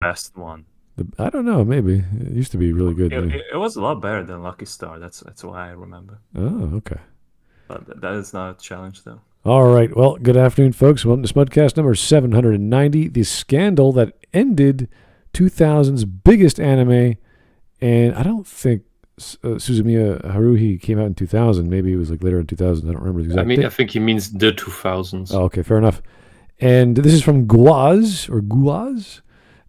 best one. I don't know. Maybe it used to be really good. It was a lot better than Lucky Star. That's why I remember. Oh, okay. But that is not a challenge, though. All right. Well, good afternoon, folks. Welcome to Smudcast number 790, the scandal that ended 2000's biggest anime. And I don't think Suzumiya Haruhi came out in 2000. Maybe it was like later in 2000. I don't remember the exact date. I think he means the 2000s. Oh, okay, fair enough. And this is from Guaz.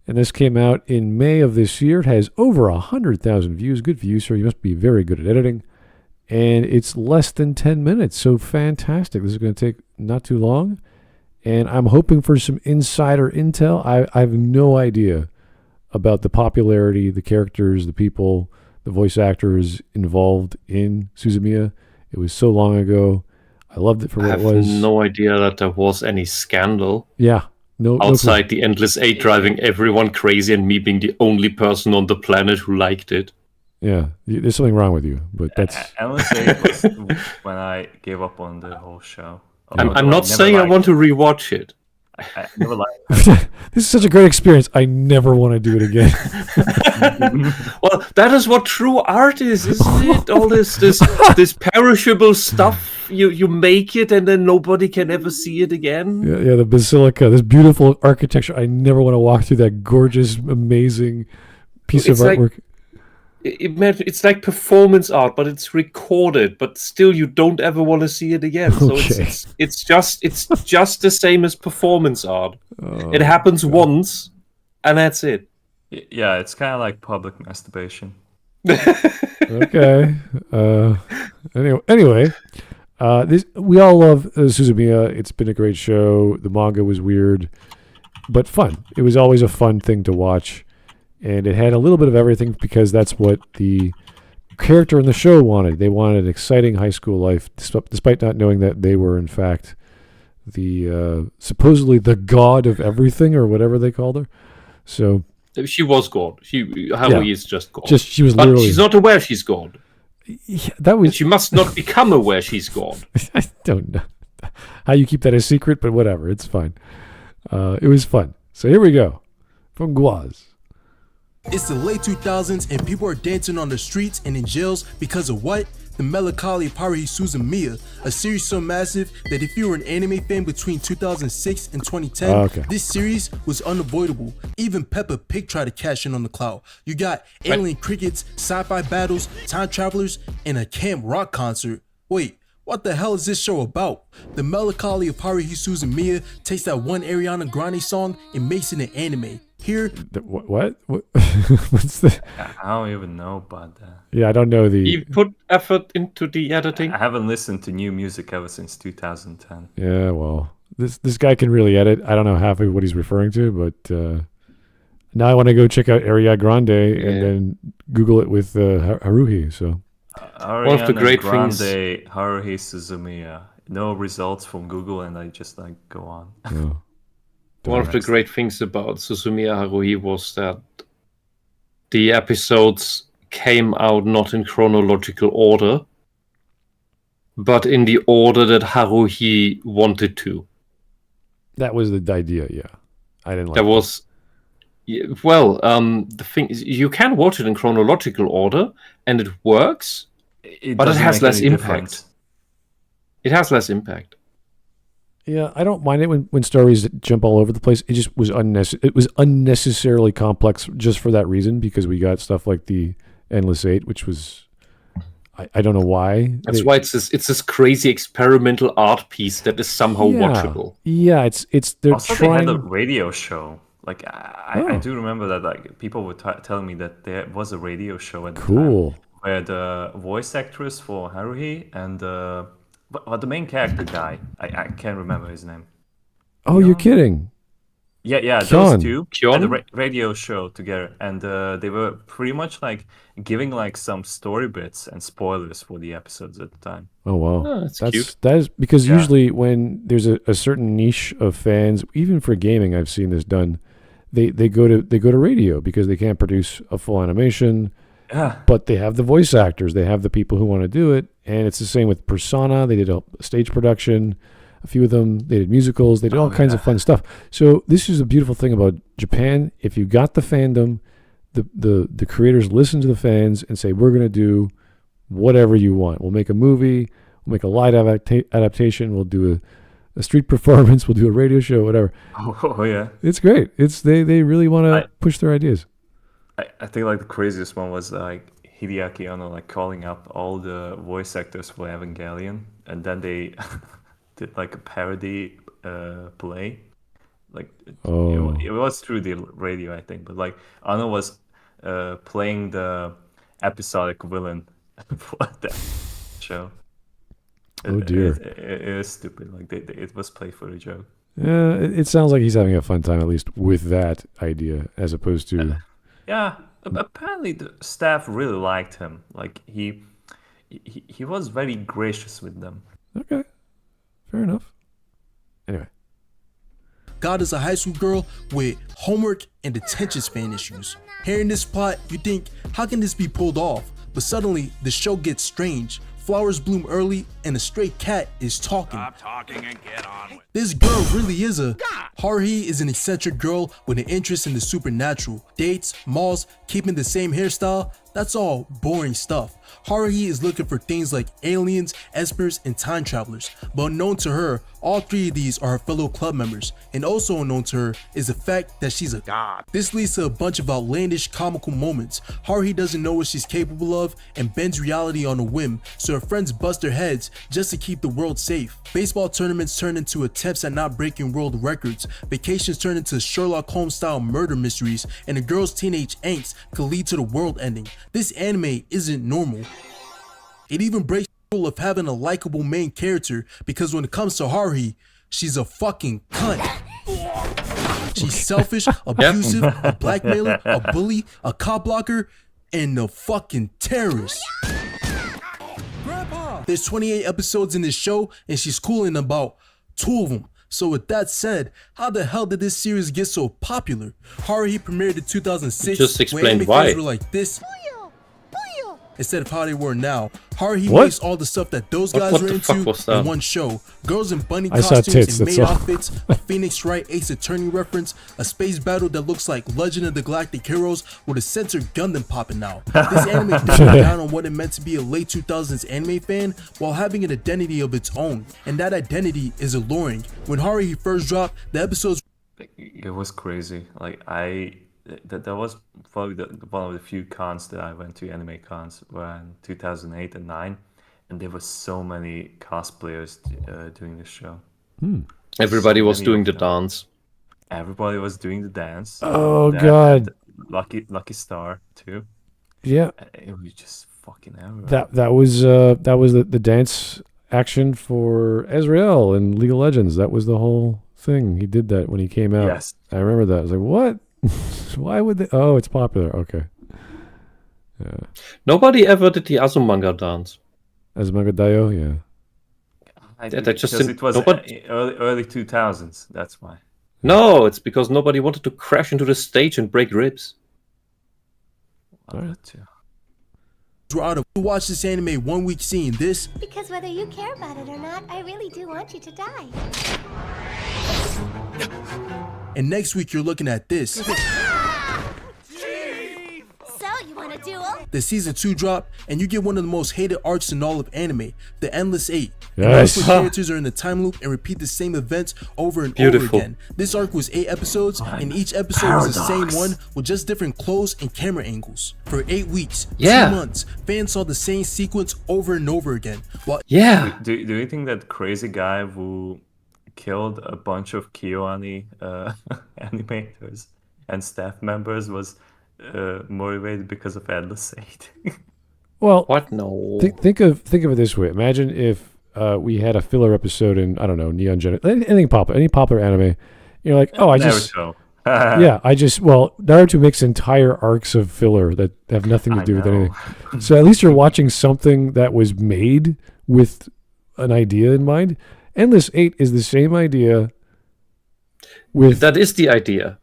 And this came out in May of this year. It has over 100,000 views. Good for you, sir. You must be very good at editing. And it's less than 10 minutes. So fantastic. This is going to take not too long. And I'm hoping for some insider intel. I have no idea about the popularity, the characters, the people, the voice actors involved in Suzumiya. It was so long ago. I loved it for what it was. I have no idea that there was any scandal. Yeah. Outside the Endless 8 driving everyone crazy and me being the only person on the planet who liked it. Yeah, there's something wrong with you, but that's... Endless 8 was when I gave up on the whole show. I'm not saying I want to rewatch it. I never liked it. This is such a great experience. I never want to do it again. Well, that is what true art is, isn't it? All this perishable stuff, you make it and then nobody can ever see it again. Yeah, the basilica, this beautiful architecture. I never want to walk through that gorgeous, amazing piece of artwork. It's like performance art, but it's recorded, but still you don't ever want to see it again. So it's just the same as performance art. It happens once, and that's it. Yeah, it's kind of like public masturbation. Okay. Anyway, we all love Suzumiya. It's been a great show. The manga was weird, but fun. It was always a fun thing to watch. And it had a little bit of everything because that's what the character in the show wanted. They wanted an exciting high school life, despite not knowing that they were, in fact, the supposedly the god of everything or whatever they called her. So she was God. Haruhi is just God. She was but literally... she's not aware she's God. Yeah, she must not become aware she's God. I don't know how you keep that a secret, but whatever. It's fine. It was fun. So here we go from Guaz. It's the late 2000s and people are dancing on the streets and in jails because of what? The melancholy of Haruhi Suzumiya, a series so massive that if you were an anime fan between 2006 and 2010, this series was unavoidable. Even Peppa Pig tried to cash in on the cloud. You got alien crickets, sci-fi battles, time travelers, and a camp rock concert. Wait, what the hell is this show about? The melancholy of Haruhi Suzumiya takes that one Ariana Grande song and makes it an anime. Here, what? What's the? I don't even know about that. Yeah, I don't know the. You put effort into the editing. I haven't listened to new music ever since 2010. Yeah, well, this guy can really edit. I don't know half of what he's referring to, but now I want to go check out Ariana Grande and then Google it with Haruhi. So one of the great Grande, things. Haruhi Suzumiya. No results from Google, and I just go on. Yeah. One of the great things about Suzumiya Haruhi was that the episodes came out not in chronological order, but in the order that Haruhi wanted to. That was the idea, yeah. I didn't like there was... Well, the thing is, you can watch it in chronological order, and it works, but it has less impact. It has less impact. Yeah, I don't mind it when stories jump all over the place. It just was unnecessary. It was unnecessarily complex just for that reason, because we got stuff like the Endless 8, which was I don't know why. That's why it's this crazy experimental art piece that is somehow watchable. Yeah, it's they're also trying. They had a radio show. Like I do remember that. Like people were telling me that there was a radio show at the time where the voice actress for Haruhi and but the main character guy, I can't remember his name. Oh, you're kidding? Yeah, those two had a radio show together, and they were pretty much like giving like some story bits and spoilers for the episodes at the time. Oh wow, that's cute. That is because usually when there's a certain niche of fans, even for gaming, I've seen this done. They go to radio because they can't produce a full animation. Yeah. But they have the voice actors, they have the people who want to do it, and it's the same with Persona. They did a stage production. A few of them, they did musicals. They did all kinds of fun stuff. So this is a beautiful thing about Japan. If you got the fandom, the creators listen to the fans and say, we're going to do whatever you want. We'll make a movie. We'll make a light adaptation. We'll do a street performance. We'll do a radio show, whatever. Oh yeah. It's great. They really want to push their ideas. I think like the craziest one was like Hideaki Anno like calling up all the voice actors for Evangelion, and then they did like a parody play. Like it was through the radio, I think, but like Anno was playing the episodic villain for that show. Oh dear. It was stupid. Like it was played for a joke. Yeah, it sounds like he's having a fun time, at least with that idea, as opposed to. Yeah, apparently the staff really liked him. Like he was very gracious with them. Okay, fair enough. Anyway. God is a high school girl with homework and attention span issues. Hearing this plot, you think, how can this be pulled off? But suddenly, the show gets strange. Flowers bloom early, and a stray cat is talking. Stop talking and get on with it. This girl really is Haruhi is an eccentric girl with an interest in the supernatural. Dates, malls, keeping the same hairstyle, that's all boring stuff. Haruhi is looking for things like aliens, espers, and time travelers. But unknown to her, all three of these are her fellow club members. And also unknown to her is the fact that she's a god. This leads to a bunch of outlandish comical moments. Haruhi doesn't know what she's capable of and bends reality on a whim, so her friends bust their heads just to keep the world safe. Baseball tournaments turn into attempts at not breaking world records. Vacations turn into Sherlock Holmes style murder mysteries, and a girl's teenage angst could lead to the world ending. This anime isn't normal. It even breaks the rule of having a likable main character, because when it comes to Haruhi, she's a fucking cunt. She's selfish, abusive, a blackmailer, a bully, a cop blocker, and a fucking terrorist. There's 28 episodes in this show, and she's cool in about 2 of them. So with that said, how the hell did this series get so popular? Haruhi premiered in 2006. Just explain where anime why. fans were like this instead of how they were now. Haruhi makes all the stuff that those guys were into in one show. Girls in bunny costumes and maid outfits, a Phoenix Wright Ace Attorney reference, a space battle that looks like Legend of the Galactic Heroes with a censored Gundam popping out. This anime doubled down on what it meant to be a late 2000s anime fan while having an identity of its own. And that identity is alluring. When Haruhi first dropped, the episodes... It was crazy. Like that was probably one of the few cons that I went to, anime cons, were in 2008 and 9, and there were so many cosplayers doing this show. Everybody was doing the dance. Everybody was doing the dance. Oh god! Lucky Star too. Yeah, it was just fucking everywhere. That was the dance action for Ezreal in League of Legends. That was the whole thing. He did that when he came out. Yes, I remember that. I was like, what? Why would they? Oh, it's popular. Okay. Yeah. Nobody ever did the Azumanga dance. Azumanga Daioh, yeah. It was early 2000s. That's why. No, it's because nobody wanted to crash into the stage and break ribs. All right. We're out of watch this anime 1 week seeing this. Because whether you care about it or not, I really do want you to die. And next week you're looking at this. So you want a duel? The season 2 drop, and you get one of the most hated arcs in all of anime, the Endless 8. Yes. The characters are in the time loop and repeat the same events over and over again. This arc was 8 episodes, and each episode was the same one with just different clothes and camera angles. For 8 weeks, 2 months, fans saw the same sequence over and over again. Do you think that crazy guy who killed a bunch of KyoAni animators and staff members was motivated because of Endless 8? Well, what? No. Think of it this way. Imagine if we had a filler episode in, I don't know, Neon Genesis, anything popular, any popular anime. You're like, oh, Naruto. Naruto makes entire arcs of filler that have nothing to do with anything. So at least you're watching something that was made with an idea in mind. Endless 8 is the same idea. That is the idea.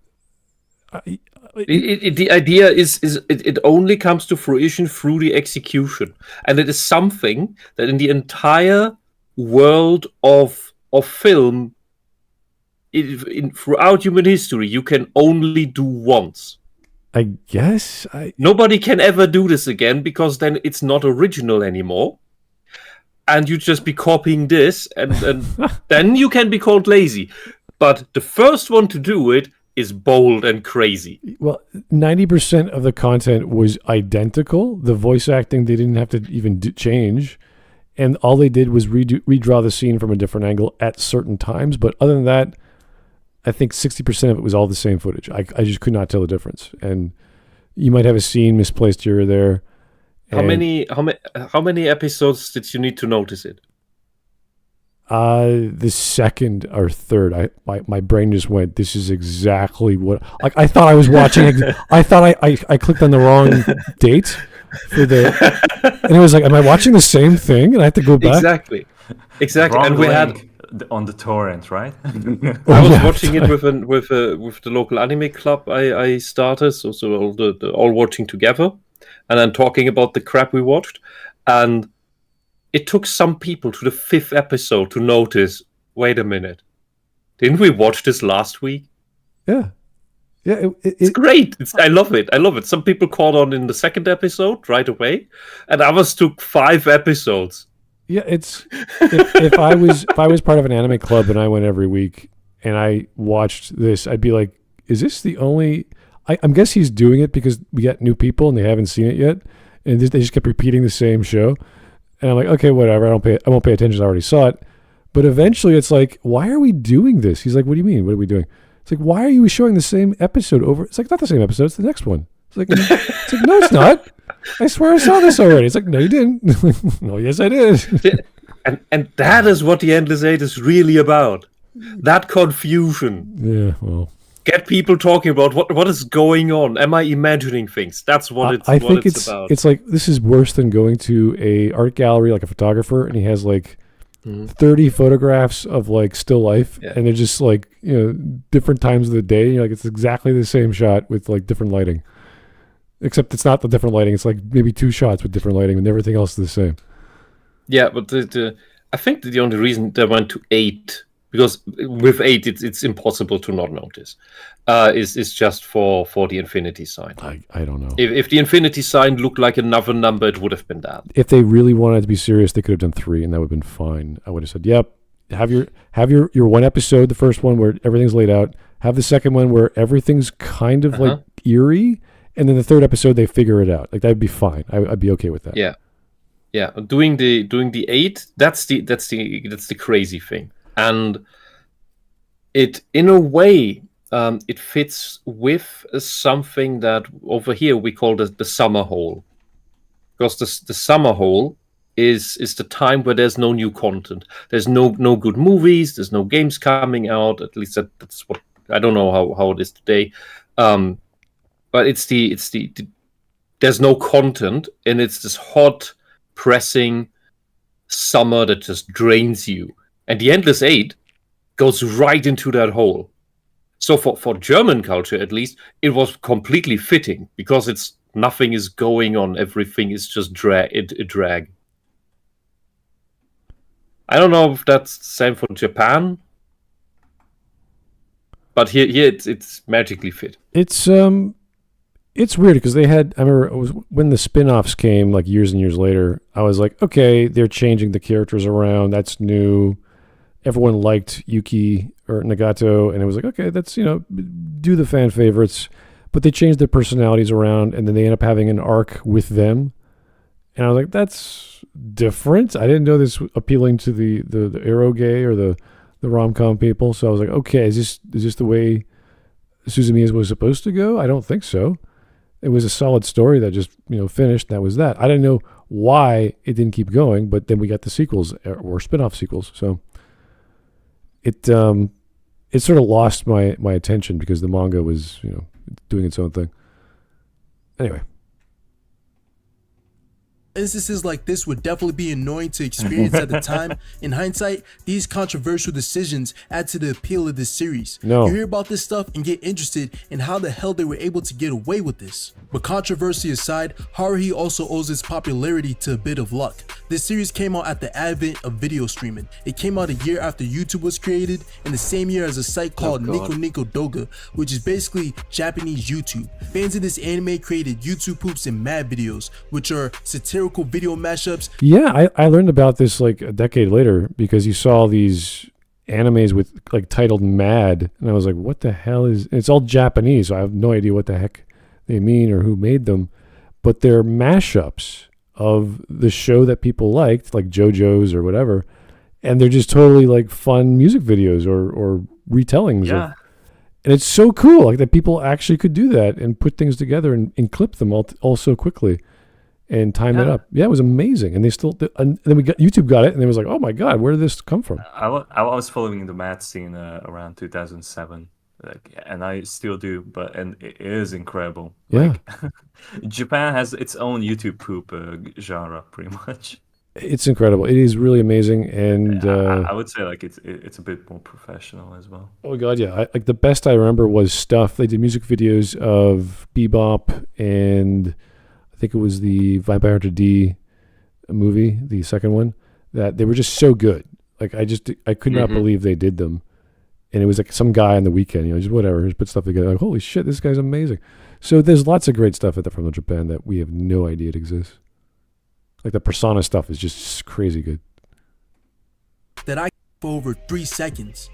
The idea is it only comes to fruition through the execution, and it is something that in the entire world of of film throughout human history you can only do once. I guess nobody can ever do this again, because then it's not original anymore, and you just be copying this, and then you can be called lazy. But the first one to do it is bold and crazy. Well, 90% of the content was identical. The voice acting, they didn't have to even change. And all they did was redraw the scene from a different angle at certain times. But other than that, I think 60% of it was all the same footage. I just could not tell the difference. And you might have a scene misplaced here or there. How many episodes did you need to notice it? The second or third, my brain just went, this is exactly what, like, I thought I was watching, I thought I clicked on the wrong date for and it was like, am I watching the same thing? And I have to go back. Exactly. Wrong And we had on the torrent, right? I was watching it with the local anime club I started, so all watching together, and then talking about the crap we watched, and it took some people to the 5th episode to notice, wait a minute, didn't we watch this last week? Yeah. Yeah, it's great. I love it. Some people caught on in the 2nd episode right away, and others took 5 episodes. Yeah, if I was part of an anime club and I went every week and I watched this, I'd be like, is this the only? I'm guess he's doing it because we got new people and they haven't seen it yet, and they just kept repeating the same show. And I'm like, okay, whatever. I won't pay attention. I already saw it. But eventually, it's like, why are we doing this? He's like, what do you mean? What are we doing? It's like, why are you showing the same episode over? It's like, not the same episode. It's the next one. It's like, no, it's not. I swear I saw this already. It's like, no, you didn't. No, yes, I did. and that is what the Endless 8 is really about. That confusion. Yeah, well. Get people talking about what is going on. Am I imagining things? That's what it's about. It's like, this is worse than going to a art gallery, like a photographer, and he has like 30 photographs of like still life, and they're just like, different times of the day. You're like, it's exactly the same shot with like different lighting. Except it's not the different lighting. It's like maybe 2 shots with different lighting, and everything else is the same. Yeah, but I think the only reason they went to 8, because with 8 it's impossible to not notice, is just for the infinity sign. I don't know. If the infinity sign looked like another number, it would have been that. If they really wanted to be serious, they could have done 3, and that would have been fine. I would have said, yep, have your one episode, the first one where everything's laid out. Have the second one where everything's kind of like eerie. And then the 3rd episode, they figure it out. Like, that'd be fine. I'd be okay with that. Yeah. Doing the 8, that's the crazy thing, and it in a way it fits with something that over here we call the summer hole, because the summer hole is the time where there's no new content. There's no good movies. There's no games coming out. At least that's what I don't know how it is today. But it's the there's no content, and it's this hot, pressing summer that just drains you. And the Endless 8 goes right into that hole. So for German culture, at least, it was completely fitting, because nothing is going on. Everything is just drag. I don't know if that's the same for Japan, but here it's magically fit. It's weird because I remember it was when the spin-offs came like years and years later, I was like, okay, they're changing the characters around. That's new. Everyone liked Yuki or Nagato, and it was like, okay, that's, do the fan favorites. But they changed their personalities around, and then they end up having an arc with them. And I was like, that's different. I didn't know this was appealing to the eroge or the rom-com people. So I was like, okay, is this the way Suzumiya was supposed to go? I don't think so. It was a solid story that just, finished. That was that. I didn't know why it didn't keep going, but then we got the sequels or spin-off sequels. So it sort of lost my attention because the manga was, doing its own thing. Anyway. Instances like this would definitely be annoying to experience at the time. In hindsight, these controversial decisions add to the appeal of this series. No. You hear about this stuff and get interested in how the hell they were able to get away with this. But controversy aside, Haruhi also owes its popularity to a bit of luck. This series came out at the advent of video streaming. It came out a year after YouTube was created, and the same year as a site called Nico Nico Doga, which is basically Japanese YouTube. Fans of this anime created YouTube Poops and Mad videos, which are satirical video mashups. Yeah, I learned about this like a decade later because you saw these animes with like titled Mad, and I was like, what the hell is... And it's all Japanese, so I have no idea what the heck they mean or who made them, but they're mashups of the show that people liked, like JoJo's or whatever, and they're just totally like fun music videos or retellings. Yeah. And it's so cool, like that people actually could do that and put things together and clip them all so quickly and time it up. Yeah, it was amazing. And they still, and then YouTube got it, and it was like, oh my God, where did this come from? I was following the Mad scene around 2007. And I still do, and it is incredible. Yeah. Like, Japan has its own YouTube poop genre, pretty much. It's incredible. It is really amazing, and I would say like it's a bit more professional as well. Oh God, yeah. Like the best I remember was stuff. They did music videos of Bebop, and I think it was the Vampire D movie, the second one. That they were just so good. Like I could not believe they did them. And it was like some guy on the weekend, just whatever, just put stuff together. Like, holy shit, this guy's amazing. So there's lots of great stuff from Japan that we have no idea it exists. Like the Persona stuff is just crazy good. That I for over 3 seconds.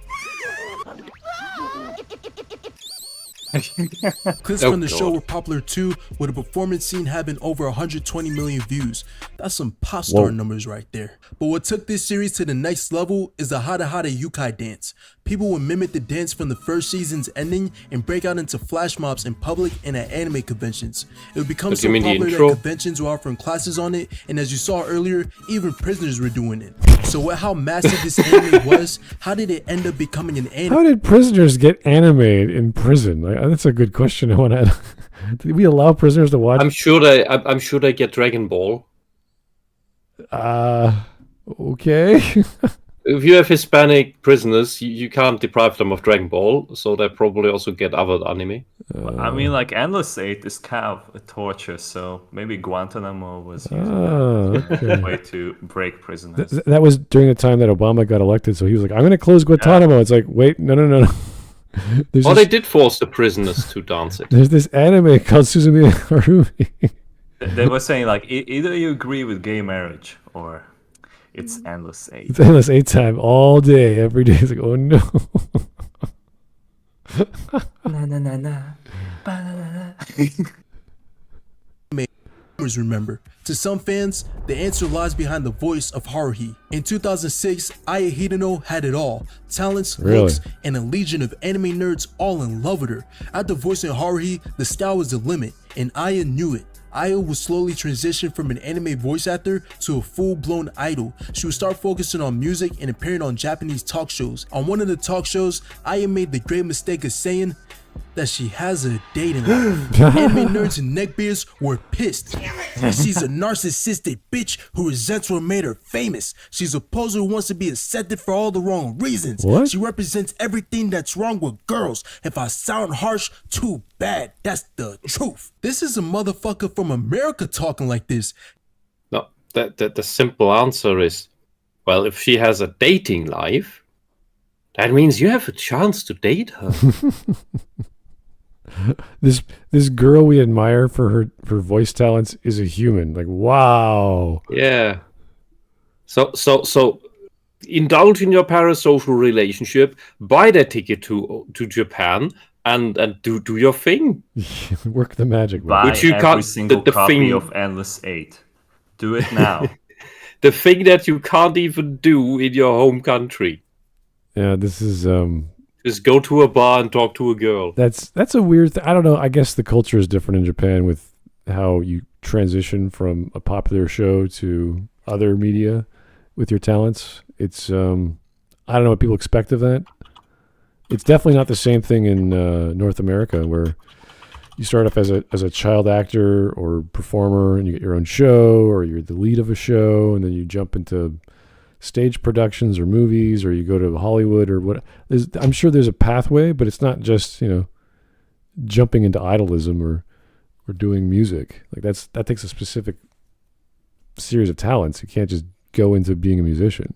Clips from the show were popular too, with a performance scene having over 120 million views. That's some pop star numbers right there. But what took this series to the next level is the Hara Hara Yukai dance. People would mimic the dance from the first season's ending and break out into flash mobs in public and at anime conventions. It would become so popular that conventions were offering classes on it, and as you saw earlier, even prisoners were doing it. So with how massive this anime was, how did it end up becoming an anime? How did prisoners get animated in prison? That's a good question. I want to. Did we allow prisoners to watch? I'm sure they get Dragon Ball. Okay. If you have Hispanic prisoners, you can't deprive them of Dragon Ball, so they probably also get other anime. I mean, like Endless 8 is kind of a torture, so maybe Guantanamo was a way to break prisoners. That was during the time that Obama got elected, so he was like, I'm going to close Guantanamo. It's like, wait, no. They did force the prisoners to dance it. There's this anime called Suzumiya Haruhi. They were saying, like, either you agree with gay marriage, or it's Endless 8. It's Endless 8 time all day, every day. It's like, oh no. Remember, to some fans, the answer lies behind the voice of Haruhi. In 2006, Aya Hideno had it all: talents, looks, and a legion of anime nerds all in love with her. After voicing Haruhi, the sky was the limit, and Aya knew it. Aya would slowly transition from an anime voice actor to a full-blown idol. She would start focusing on music and appearing on Japanese talk shows. On one of the talk shows, Aya made the great mistake of saying that she has a dating life. Anime nerds and neckbeards were pissed. She's a narcissistic bitch who resents what made her famous. She's a poser who wants to be accepted for all the wrong reasons. What? She represents everything that's wrong with girls. If I sound harsh, too bad. That's the truth. This is a motherfucker from America talking like this. No, the simple answer is, well, if she has a dating life, that means you have a chance to date her. This girl we admire for her voice talents is a human. Like, wow. Yeah. So indulge in your parasocial relationship, buy that ticket to Japan, and do your thing. Work the magic. Buy Which you every can't, single the copy thing, of Endless 8. Do it now. The thing that you can't even do in your home country. Yeah, this is Just go to a bar and talk to a girl. that's a weird thing. I don't know. I guess the culture is different in Japan with how you transition from a popular show to other media with your talents. It's I don't know what people expect of that. It's definitely not the same thing in North America, where you start off as a child actor or performer and you get your own show, or you're the lead of a show, and then you jump into stage productions or movies, or you go to Hollywood or what. I'm sure there's a pathway, but it's not just, jumping into idolism or doing music. Like that takes a specific series of talents. You can't just go into being a musician.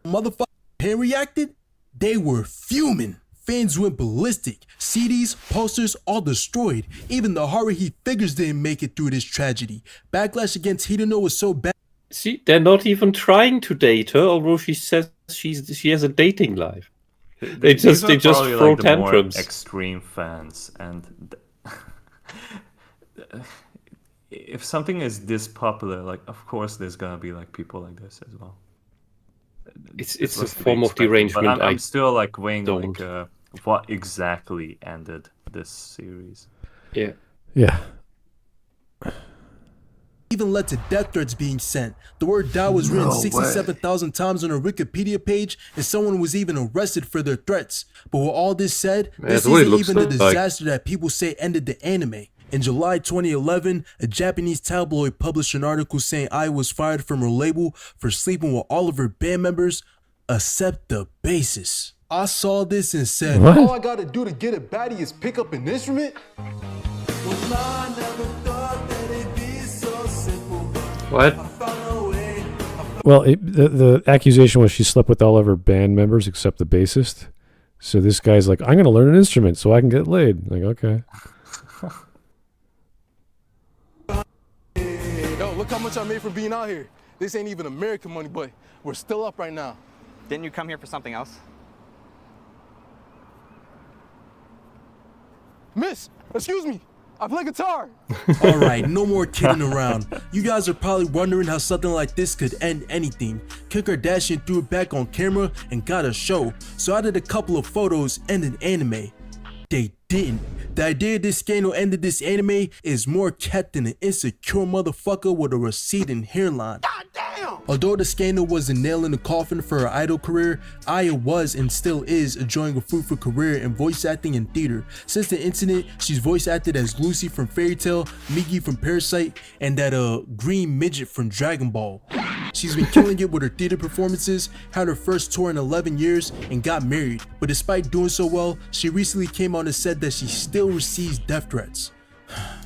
Motherfucker Pan reacted, they were fuming. Fans went ballistic. CDs, posters, all destroyed. Even the Haruhi figures didn't make it through this tragedy. Backlash against Hideno was so bad. See, they're not even trying to date her, although she says she has a dating life. They just throw like tantrums. The more extreme fans, and if something is this popular, like of course there's gonna be like people like this as well. It's a form of derangement. But I'm still like weighing like what exactly ended this series. Yeah. Even led to death threats being sent. The word "die" was written 67,000 times on a Wikipedia page, and someone was even arrested for their threats. But with all this said, this isn't even the disaster that people say ended the anime. In July 2011, a Japanese tabloid published an article saying Ai was fired from her label for sleeping with all of her band members, except the bassist. I saw this and said, what? All I gotta do to get a baddie is pick up an instrument? What? Well, the accusation was she slept with all of her band members except the bassist. So this guy's like, I'm going to learn an instrument so I can get laid. Like, okay. Yo, look how much I made for being out here. This ain't even American money, but we're still up right now. Didn't you come here for something else? Miss, excuse me, I play guitar. All right, no more kidding around. You guys are probably wondering how something like this could end anything. Kim Kardashian threw it back on camera and got a show. So I did a couple of photos and an anime. They didn't. The idea this scandal ended this anime is more cat than an insecure motherfucker with a receding hairline. God damn! Although the scandal was a nail in the coffin for her idol career, Aya was and still is enjoying a fruitful career in voice acting and theater. Since the incident, she's voice acted as Lucy from Fairy Tail, Migi from Parasite, and that green midget from Dragon Ball. She's been killing it with her theater performances, had her first tour in 11 years, and got married. But despite doing so well, she recently came out and said that she still receives death threats.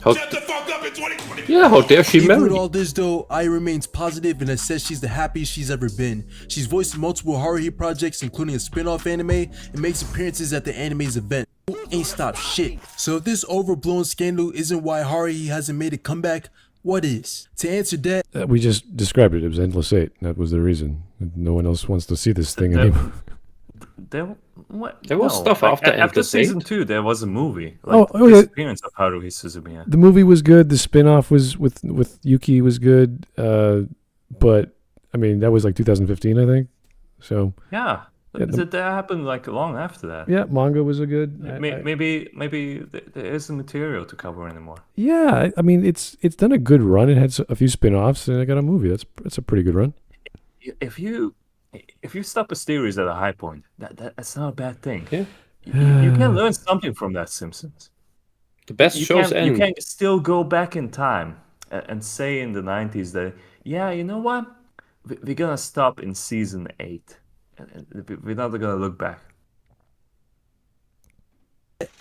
Shut the fuck up in 2020. Yeah, how dare she Even marry? with all this though, Aya remains positive and has said she's the happiest she's ever been. She's voiced in multiple Haruhi projects, including a spin-off anime, and makes appearances at the anime's event. Ain't stopped shit. So if this overblown scandal isn't why Haruhi hasn't made a comeback, what is? To answer that, We just described it. It was Endless 8. That was the reason. No one else wants to see this thing anymore. There was stuff after Endless season 2. There was a movie. Like, oh, the yeah. Disappearance of Haruhi Suzumiya. The movie was good. The spin-off was with Yuki was good. But I mean, that was like 2015, I think. So Yeah. That happened like long after that. yeah, manga was a good. Maybe there isn't material to cover anymore. Yeah, I mean, it's done a good run. It had a few spin-offs, and it got a movie. That's a pretty good run. If you stop a series at a high point, that's not a bad thing. Yeah. You can learn something from that Simpsons. The best shows end. You can still go back in time and say in the 90s that, yeah, you know what? We're going to stop in season 8. We're not going to look back.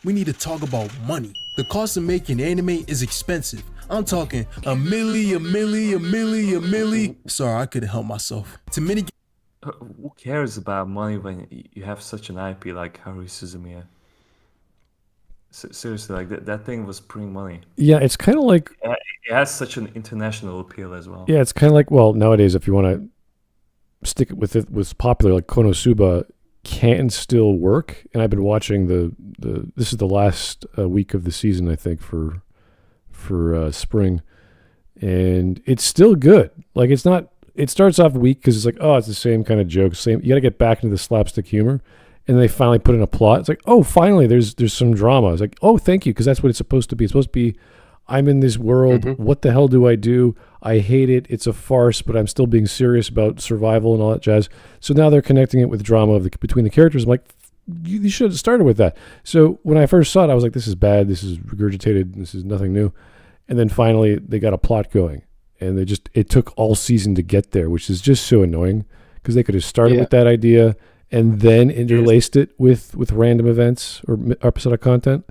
we need to talk about money. The cost of making anime is expensive. I'm talking a milli. Sorry, I couldn't help myself. To many. Who cares about money when you have such an IP like Haruhi Suzumiya? Seriously, like that thing was bringing money. Yeah, it's kind of like... It has such an international appeal as well. Yeah, it's kind of like, well, nowadays, if you want to stick it with what's popular, like Konosuba can still work. And I've been watching this is the last week of the season, I think, for spring. And it's still good. Like, it's not... It starts off weak because it's like, oh, it's the same kind of joke. You got to get back into the slapstick humor. And they finally put in a plot. It's like, oh, finally, there's some drama. It's like, oh, thank you, because that's what it's supposed to be. It's supposed to be, I'm in this world. Mm-hmm. What the hell do I do? I hate it. It's a farce, but I'm still being serious about survival and all that jazz. So now they're connecting it with drama between the characters. I'm like, you should have started with that. So when I first saw it, I was like, this is bad. This is regurgitated. This is nothing new. And then finally, they got a plot going. And it took all season to get there, which is just so annoying because they could have started with that idea and then interlaced it with random events or episodic content.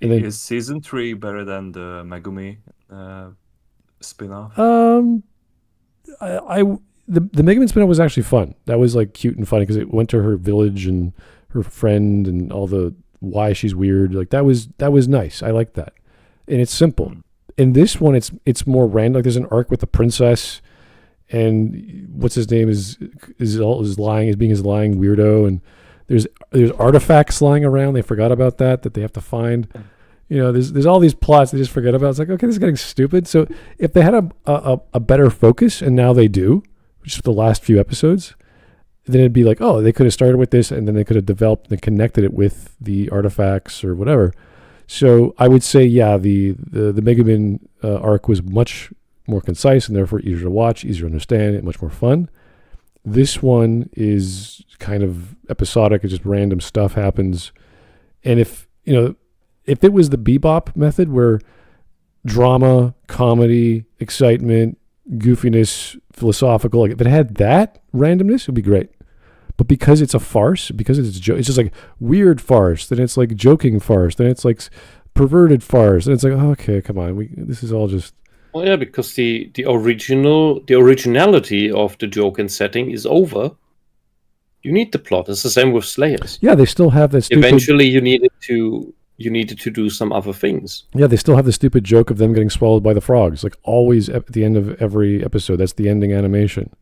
And then, is season 3 better than the Megumi spin-off? The Mega Man spin-off was actually fun. That was like cute and funny because it went to her village and her friend and all the why she's weird. Like that was nice. I like that, and it's simple. In this one, it's more random. Like there's an arc with the princess, and what's his name is being his lying weirdo, and there's artifacts lying around. They forgot about that they have to find. There's all these plots they just forget about. It's like, okay, this is getting stupid. So if they had a better focus, and now they do, which is the last few episodes, then it'd be like, oh, they could have started with this, and then they could have developed and connected it with the artifacts or whatever. So I would say, yeah, the Mega Man arc was much more concise and therefore easier to watch, easier to understand, and much more fun. This one is kind of episodic. It's just random stuff happens. And if it was the Bebop method where drama, comedy, excitement, goofiness, philosophical, like if it had that randomness, it would be great. But because it's a farce, because it's just like weird farce, then it's like joking farce, then it's like perverted farce, and it's like, oh, okay, come on, this is all just. Well, yeah, because the originality of the joke and setting is over. You need the plot. It's the same with Slayers. Yeah, they still have that stupid. Eventually, you needed to do some other things. Yeah, they still have the stupid joke of them getting swallowed by the frogs. Like always at the end of every episode, that's the ending animation.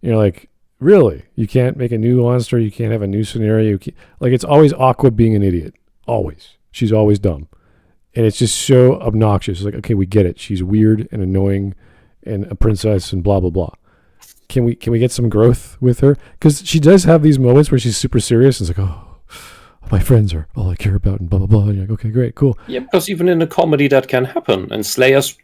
You're like, really? You can't make a new monster? You can't have a new scenario? Like it's always Aqua being an idiot. Always. She's always dumb. And it's just so obnoxious. It's like, okay, we get it. She's weird and annoying and a princess and blah, blah, blah. Can we get some growth with her? Because she does have these moments where she's super serious and it's like, oh, my friends are all I care about and blah, blah, blah. And you're like, okay, great, cool. Yeah, because even in a comedy that can happen. And Slayers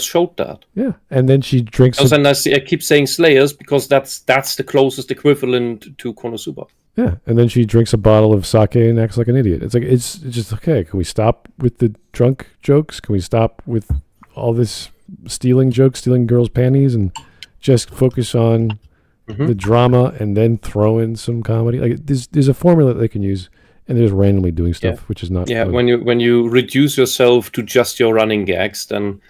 showed that. Yeah, and then she drinks... And I keep saying Slayers because that's the closest equivalent to Konosuba. Yeah, and then she drinks a bottle of sake and acts like an idiot. It's like, it's just, okay, can we stop with the drunk jokes? Can we stop with all this stealing jokes, stealing girls' panties, and just focus on the drama and then throw in some comedy? Like, there's a formula that they can use, and they're just randomly doing stuff, which is not... Yeah, fun. when you reduce yourself to just your running gags, then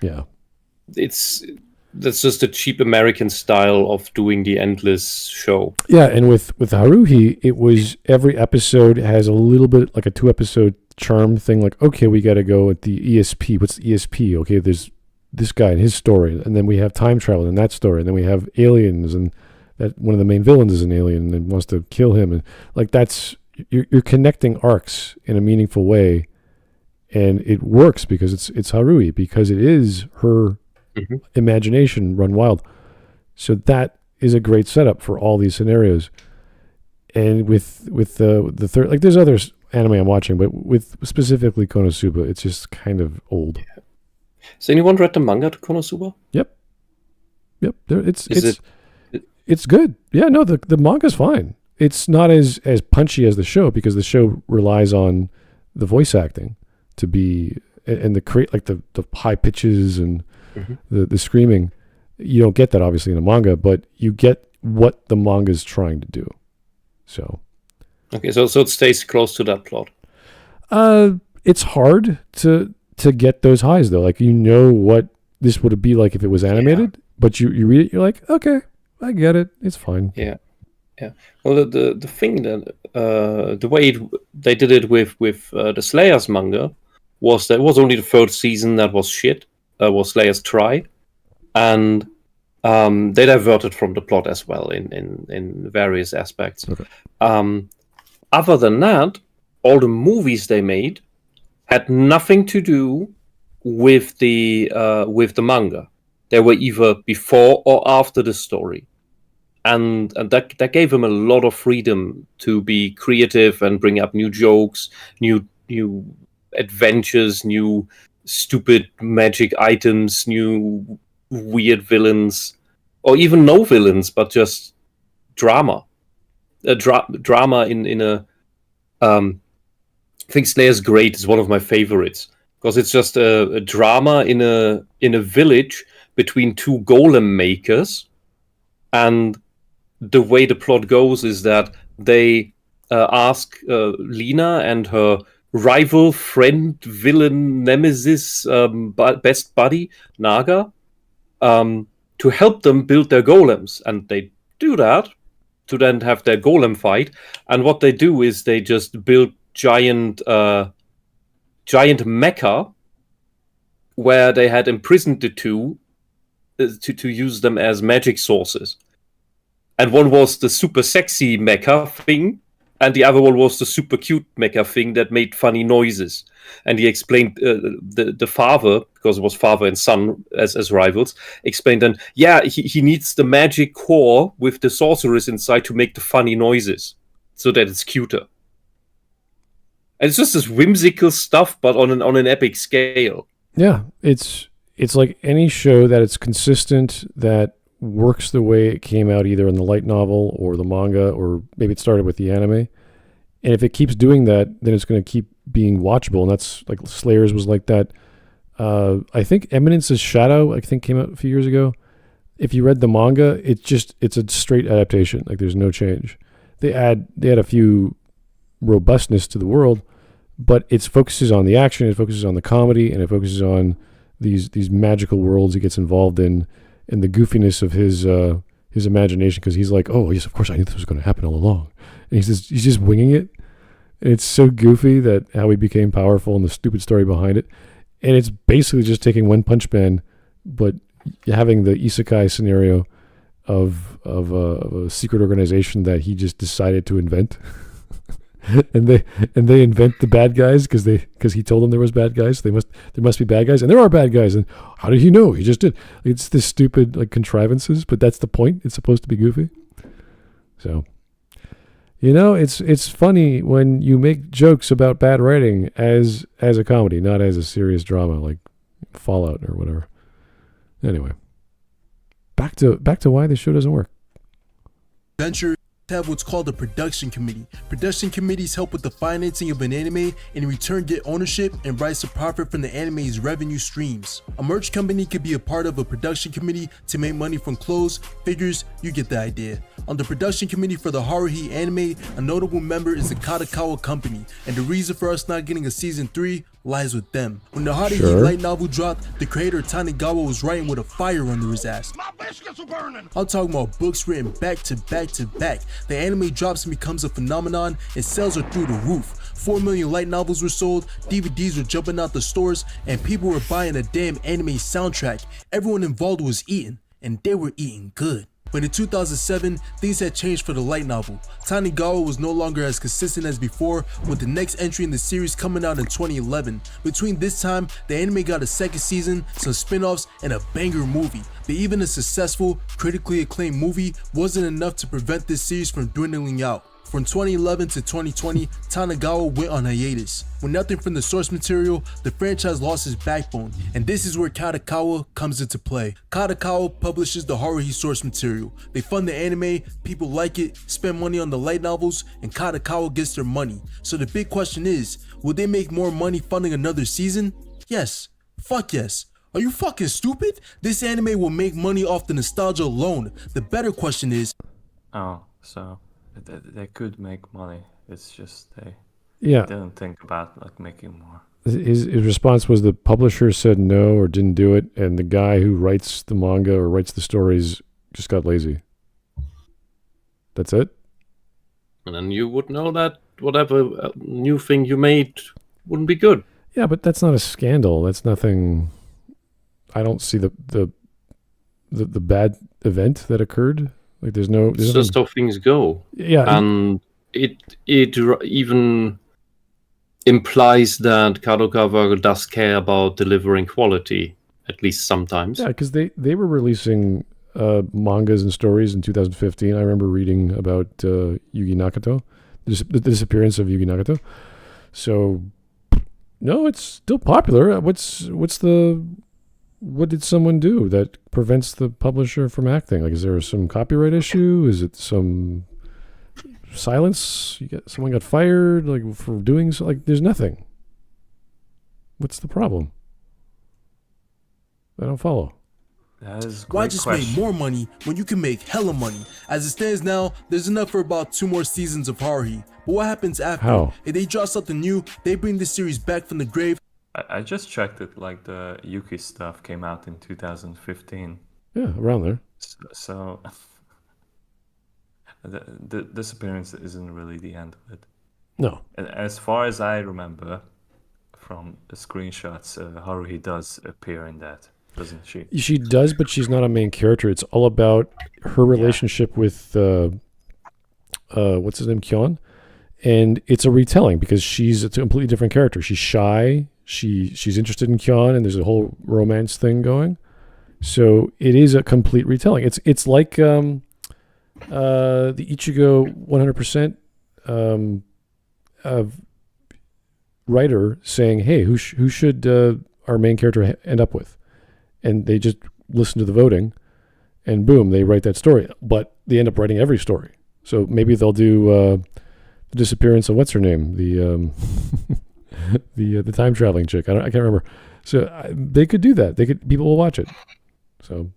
that's just a cheap American style of doing the endless show. Yeah, and with Haruhi, it was every episode has a little bit like a 2-episode charm thing. Like, okay, we got to go with the ESP. What's the ESP? Okay, there's this guy and his story, and then we have time travel and that story, and then we have aliens, and that one of the main villains is an alien and wants to kill him, and like that's you're connecting arcs in a meaningful way, and it works because it's Haruhi, because it is her imagination run wild. So that is a great setup for all these scenarios. And with the third, like there's other anime I'm watching, but with specifically Konosuba, it's just kind of old. Has anyone read the manga to Konosuba? Yep. It's good. Yeah, no, the manga's fine. It's not as punchy as the show because the show relies on the voice acting to be and the create like the high pitches and the screaming. You don't get that obviously in a manga, but you get what the manga is trying to do. So okay, so it stays close to that plot. It's hard to get those highs though. Like what this would be like if it was animated, but you read it, you're like, okay, I get it. It's fine. Yeah. Well, the thing that the way they did it with the Slayers manga was that it was only the third season that was shit. Was Slayers Try, and they diverted from the plot as well in various aspects. Okay. Other than that, all the movies they made had nothing to do with the manga. They were either before or after the story, and that gave them a lot of freedom to be creative and bring up new jokes, new adventures, new stupid magic items, new weird villains, or even no villains, but just drama. Drama in a. I think Slayer's Great is one of my favorites because it's just a drama in a village between two golem makers, and the way the plot goes is that they ask Lena and her rival, friend, villain, nemesis, best buddy, Naga, to help them build their golems. And they do that to then have their golem fight. And what they do is they just build giant mecha where they had imprisoned the two to use them as magic sources. And one was the super sexy mecha thing, and the other one was the super cute mecha thing that made funny noises. And he explained, the father, because it was father and son as rivals, explained then, he needs the magic core with the sorceress inside to make the funny noises, so that it's cuter. And it's just this whimsical stuff, but on an epic scale. Yeah, it's like any show that it's consistent, that works the way it came out either in the light novel or the manga, or maybe it started with the anime. And if it keeps doing that, then it's going to keep being watchable. And that's like Slayers was like that. I think Eminence's Shadow, came out a few years ago. If you read the manga, it's a straight adaptation. Like there's no change. They add a few robustness to the world, but it focuses on the action, it focuses on the comedy, and it focuses on these magical worlds he gets involved in, and the goofiness of his imagination, because he's like, oh yes, of course I knew this was going to happen all along, and he's just winging it. And it's so goofy that how he became powerful and the stupid story behind it, and it's basically just taking One Punch Man, but having the isekai scenario of a secret organization that he just decided to invent. and they invent the bad guys because he told them there was bad guys. There must be bad guys, and there are bad guys. And how did he know? He just did. It's this stupid like contrivances, but that's the point. It's supposed to be goofy. So, it's funny when you make jokes about bad writing as a comedy, not as a serious drama like Fallout or whatever. Anyway, back to why this show doesn't work. Venture have what's called a production committee. Production committees help with the financing of an anime and in return get ownership and rights to profit from the anime's revenue streams. A merch company could be a part of a production committee to make money from clothes, figures, you get the idea. On the production committee for the Haruhi anime, a notable member is the Kadokawa company, and the reason for us not getting a season 3 lies with them. When the Haruhi light novel dropped, the creator Tanigawa was writing with a fire under his ass. My biscuits are burning. I'm talking about books written back to back to back. The anime drops and becomes a phenomenon, and sales are through the roof. 4 million light novels were sold, DVDs were jumping out the stores, and people were buying a damn anime soundtrack. Everyone involved was eating, and they were eating good. But in 2007, things had changed for the light novel. Tanigawa was no longer as consistent as before, with the next entry in the series coming out in 2011. Between this time, the anime got a second season, some spin-offs, and a banger movie. But even a successful, critically acclaimed movie wasn't enough to prevent this series from dwindling out. From 2011 to 2020, Tanigawa went on hiatus. With nothing from the source material, the franchise lost its backbone, and this is where Kadokawa comes into play. Kadokawa publishes the Haruhi source material. They fund the anime, people like it, spend money on the light novels, and Kadokawa gets their money. So the big question is, will they make more money funding another season? Yes. Fuck yes. Are you fucking stupid? This anime will make money off the nostalgia alone. The better question is... Oh, so... They could make money. It's just they Yeah. didn't think about like making more. His response was the publisher said no or didn't do it, and the guy who writes the manga or writes the stories just got lazy. That's it? And then you would know that whatever new thing you made wouldn't be good. Yeah, but that's not a scandal. That's nothing. I don't see the bad event that occurred. Like there's It's just how things go. Yeah. And it even implies that Kadokawa does care about delivering quality, at least sometimes. Yeah, because they were releasing mangas and stories in 2015. I remember reading about Yugi Nakato, the disappearance of Yugi Nakato. So, no, it's still popular. What did someone do that prevents the publisher from acting? Like, is there some copyright issue? Is it some silence? Someone got fired, like, for doing so? Like, there's nothing. What's the problem? I don't follow. That is a Why great just question. make more money when you can make hella money? As it stands now, there's enough for about 2 more seasons of Haruhi. But what happens after? How? If they draw something new, they bring the series back from the grave. I just checked it. Like the Yuki stuff came out in 2015. Yeah, around there. So the disappearance isn't really the end of it. No. And as far as I remember from the screenshots, Haruhi does appear in that, doesn't she? She does, but she's not a main character. It's all about her relationship with what's his name, Kyon, and it's a retelling because she's a completely different character. She's shy. She's interested in Kyon, and there's a whole romance thing going. So it is a complete retelling. It's like the Ichigo 100% writer saying, "Hey, who should our main character end up with?" And they just listen to the voting, and boom, they write that story. But they end up writing every story. So maybe they'll do the disappearance of what's her name, the the time traveling chick. I can't remember. So they could do that. People will watch it. So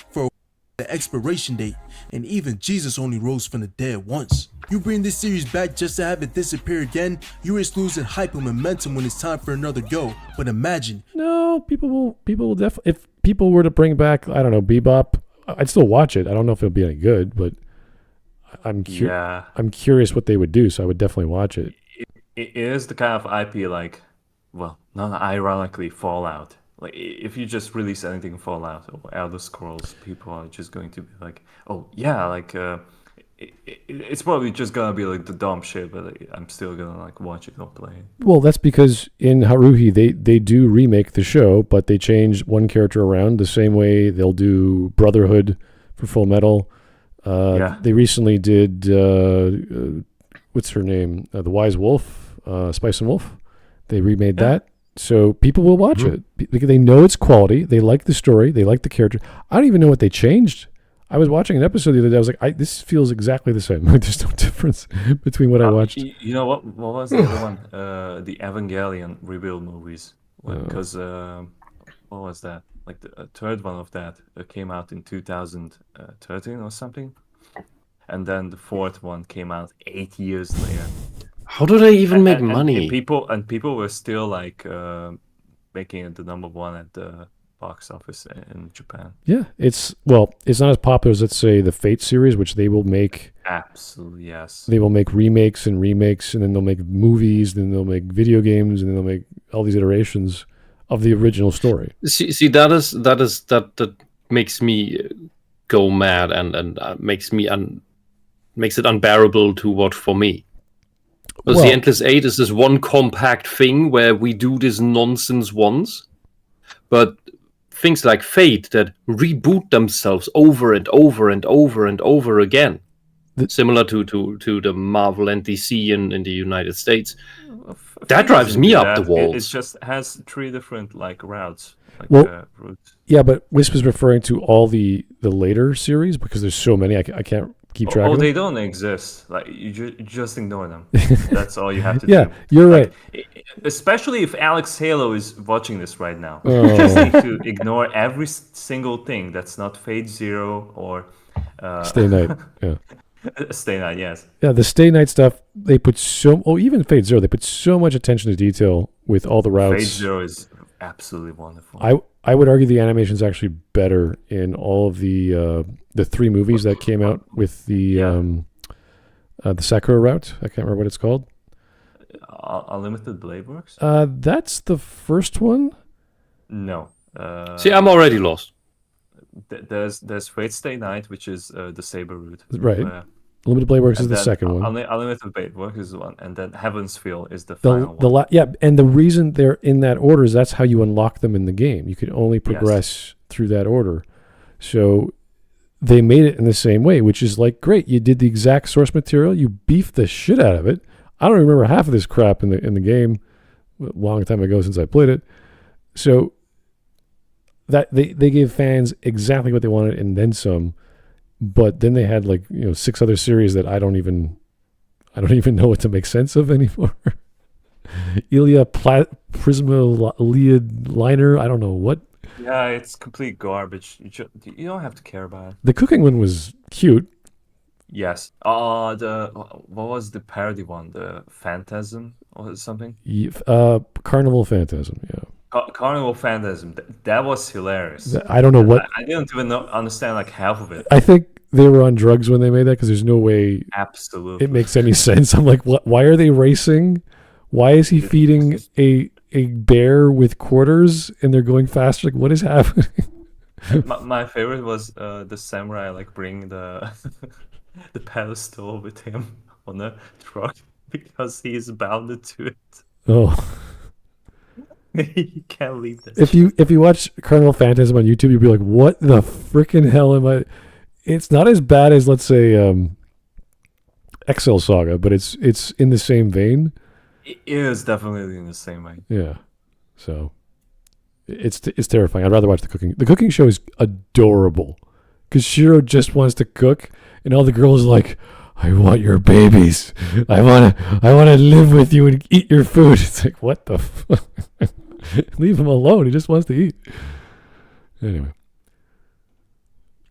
For the expiration date, and even Jesus only rose from the dead once. You bring this series back just to have it disappear again, you risk losing hype and momentum when it's time for another go. But imagine. no, people will definitely. If people were to bring back, I don't know, Bebop, I'd still watch it. I don't know if it'll be any good, but I'm curious what they would do. So I would definitely watch it. It is the kind of IP like, well, not ironically Fallout. Like if you just release anything Fallout or Elder Scrolls, people are just going to be like, oh yeah, like it's probably just gonna be like the dumb shit, but I'm still gonna like watch it or play it. Well, that's because in Haruhi they do remake the show, but they change one character around the same way they'll do Brotherhood for Full Metal. They recently did what's her name? The Wise Wolf, Spice and Wolf. They remade that. So people will watch it because they know it's quality. They like the story. They like the character. I don't even know what they changed. I was watching an episode the other day. I was like, this feels exactly the same. There's no difference between what I watched. You know what? What was the other one? The Evangelion rebuild movies. Because what was that? Like the third one of that came out in 2013 or something, and then the fourth one came out 8 years later. How do they even make money? And people were still like making it the number one at the box office in Japan. Yeah, it's not as popular as, let's say, the Fate series, which they will make. Absolutely, yes. They will make remakes, and then they'll make movies, then they'll make video games, and then they'll make all these iterations of the original story. See, that makes me go mad and makes it unbearable to watch for me. Because the Endless Eight is this one compact thing where we do this nonsense once, but things like Fate that reboot themselves over and over and over and over again, similar to the Marvel and DC in the United States, that drives me up the walls. It just has 3 different like routes. Routes. Yeah, but Wisp is referring to all the later series because there's so many. I can't keep track of them. They don't exist. Like you just ignore them. That's all you have to do. Yeah, you're right. Especially if Alex Halo is watching this right now. You just need to ignore every single thing that's not Fate Zero or Stay Night. Yeah. Stay Night, yes. Yeah, the Stay Night stuff, they put even Fate Zero, they put so much attention to detail with all the routes. Fate Zero is absolutely wonderful. I would argue the animation is actually better in all of the 3 movies that came out with the Sakura route. I can't remember what it's called. Unlimited Blade Works? That's the first one? No. See, I'm already lost. There's Fate Stay Night, which is the Saber route. Right. Unlimited Blade Works is the second one. Unlimited Blade Works is the one, and then Heaven's Feel is the final one. And the reason they're in that order is that's how you unlock them in the game. You could only progress through that order. So they made it in the same way, which is like, great, you did the exact source material, you beefed the shit out of it. I don't remember half of this crap in the game. A long time ago since I played it. So that they gave fans exactly what they wanted and then some. But then they had 6 other series that I don't even know what to make sense of anymore. Ilya Prisma liner. I don't know what. Yeah, it's complete garbage. You don't have to care about it. The cooking one was cute. Yes. What was the parody one? The Phantasm or something? Carnival Phantasm. Yeah. Carnival Phantasm. That was hilarious. I don't know what. I didn't even understand like half of it. I think they were on drugs when they made that because there's no way Absolutely it makes any sense. I'm like, what? Why are they racing? Why is he feeding a bear with quarters and they're going faster? Like, what is happening? my favorite was the samurai like bringing the the pedestal with him on the truck because he's bounded to it. Oh. You can't leave this. If you watch Carnival Phantasm on YouTube, you'll be like, what the freaking hell am I? It's not as bad as, let's say, Excel Saga, but it's in the same vein. It is definitely in the same way. Yeah. So it's terrifying. I'd rather watch the cooking. The cooking show is adorable because Shiro just wants to cook and all the girls are like, I want your babies. I want to live with you and eat your food. It's like, what the fuck? Leave him alone. He just wants to eat. Anyway.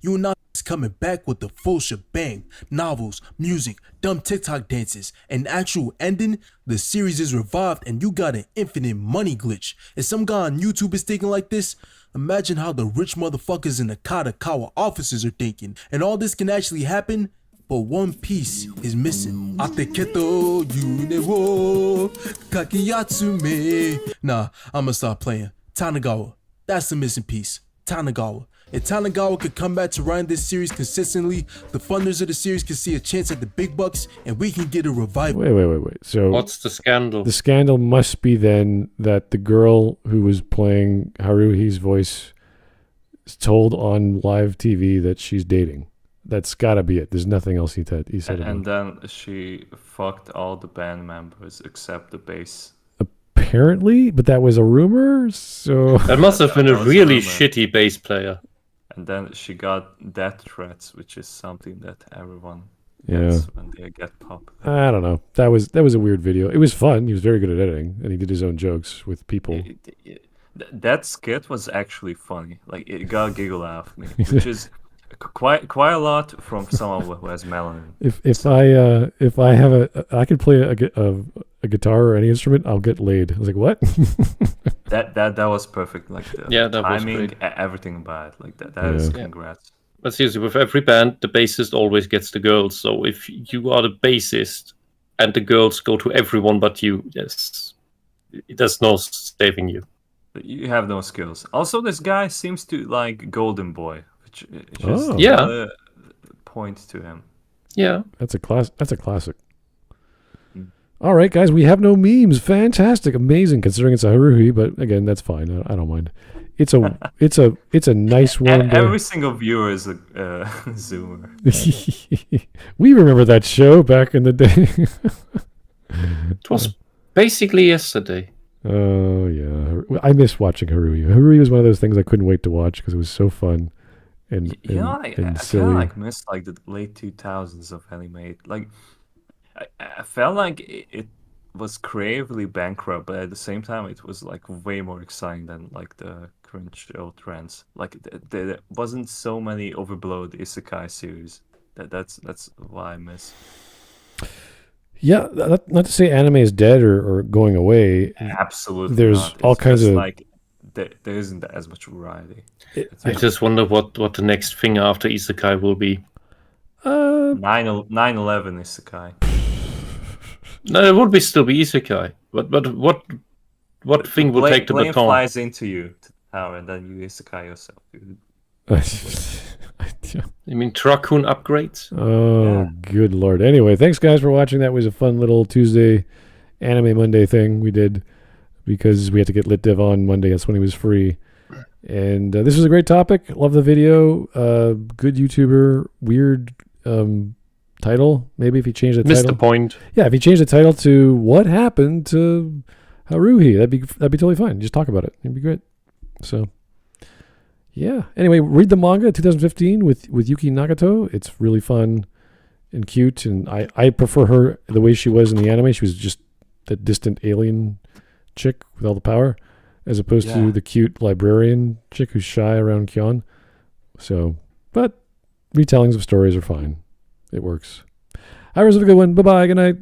You and I is coming back with the full shebang. Novels, music, dumb TikTok dances, an actual ending. The series is revived and you got an infinite money glitch. If some guy on YouTube is thinking like this, imagine how the rich motherfuckers in the Katakawa offices are thinking. And all this can actually happen, but one piece is missing. Ateketo yune wo kakiyatsume. Nah, I'ma stop playing. Tanagawa, that's the missing piece. Tanagawa. If Tanagawa could come back to writing this series consistently, the funders of the series can see a chance at the big bucks, and we can get a revival. Wait. So what's the scandal? The scandal must be then that the girl who was playing Haruhi's voice is told on live TV that she's dating. That's gotta be it. There's nothing else he said. And then she fucked all the band members except the bass. Apparently, but that was a rumor. So that must have been a really shitty bass player. And then she got death threats, which is something that everyone gets when they get popular. I don't know. That was a weird video. It was fun. He was very good at editing, and he did his own jokes with people. That skit was actually funny. Like it got a giggle out of me, which is quite a lot from someone who has melanin. If I have I could play a guitar or any instrument, I'll get laid. I was like, what? that was perfect. Like the that timing, was great. Everything about it. Like that is congrats. But seriously, with every band, the bassist always gets the girls. So if you are the bassist and the girls go to everyone but you, yes, there's no saving you. You have no skills. Also, this guy seems to like Golden Boy, which is point to him. Yeah, that's a classic. All right, guys, we have no memes. Fantastic, amazing, considering it's a Haruhi, but again, that's fine. I don't mind. It's a nice one. Every single viewer is a Zoomer. We remember that show back in the day. It was basically yesterday. Oh yeah, I miss watching Haruhi. Haruhi was one of those things I couldn't wait to watch because it was so fun and I kind silly. of miss like the late 2000s of anime. Like I felt like it was creatively bankrupt, but at the same time, it was like way more exciting than like the current show trends. Like there wasn't so many overblown isekai series. That's why I miss. Yeah, not to say anime is dead or going away. Absolutely, there's not. all kinds of like there isn't as much variety. I just wonder what the next thing after isekai will be. 9/11 isekai. No, it would still be isekai. But what thing will take the plane baton? Flies into you to the tower, and then you isekai yourself, dude. You mean Truckun upgrades? Oh, good lord. Anyway, thanks guys for watching. That was a fun little Tuesday Anime Monday thing we did because we had to get Lit Dev on Monday. That's when he was free. And this was a great topic. Love the video. Good YouTuber. Weird title. Maybe if he changed the title. Missed the point. Yeah, if he changed the title to What Happened to Haruhi, that'd be totally fine. Just talk about it. It'd be great. So... yeah. Anyway, read the manga 2015 with Yuki Nagato. It's really fun and cute, and I prefer her the way she was in the anime. She was just that distant alien chick with all the power, as opposed to the cute librarian chick who's shy around Kyon. So, but retellings of stories are fine. It works. Iris, have a good one. Bye-bye. Good night.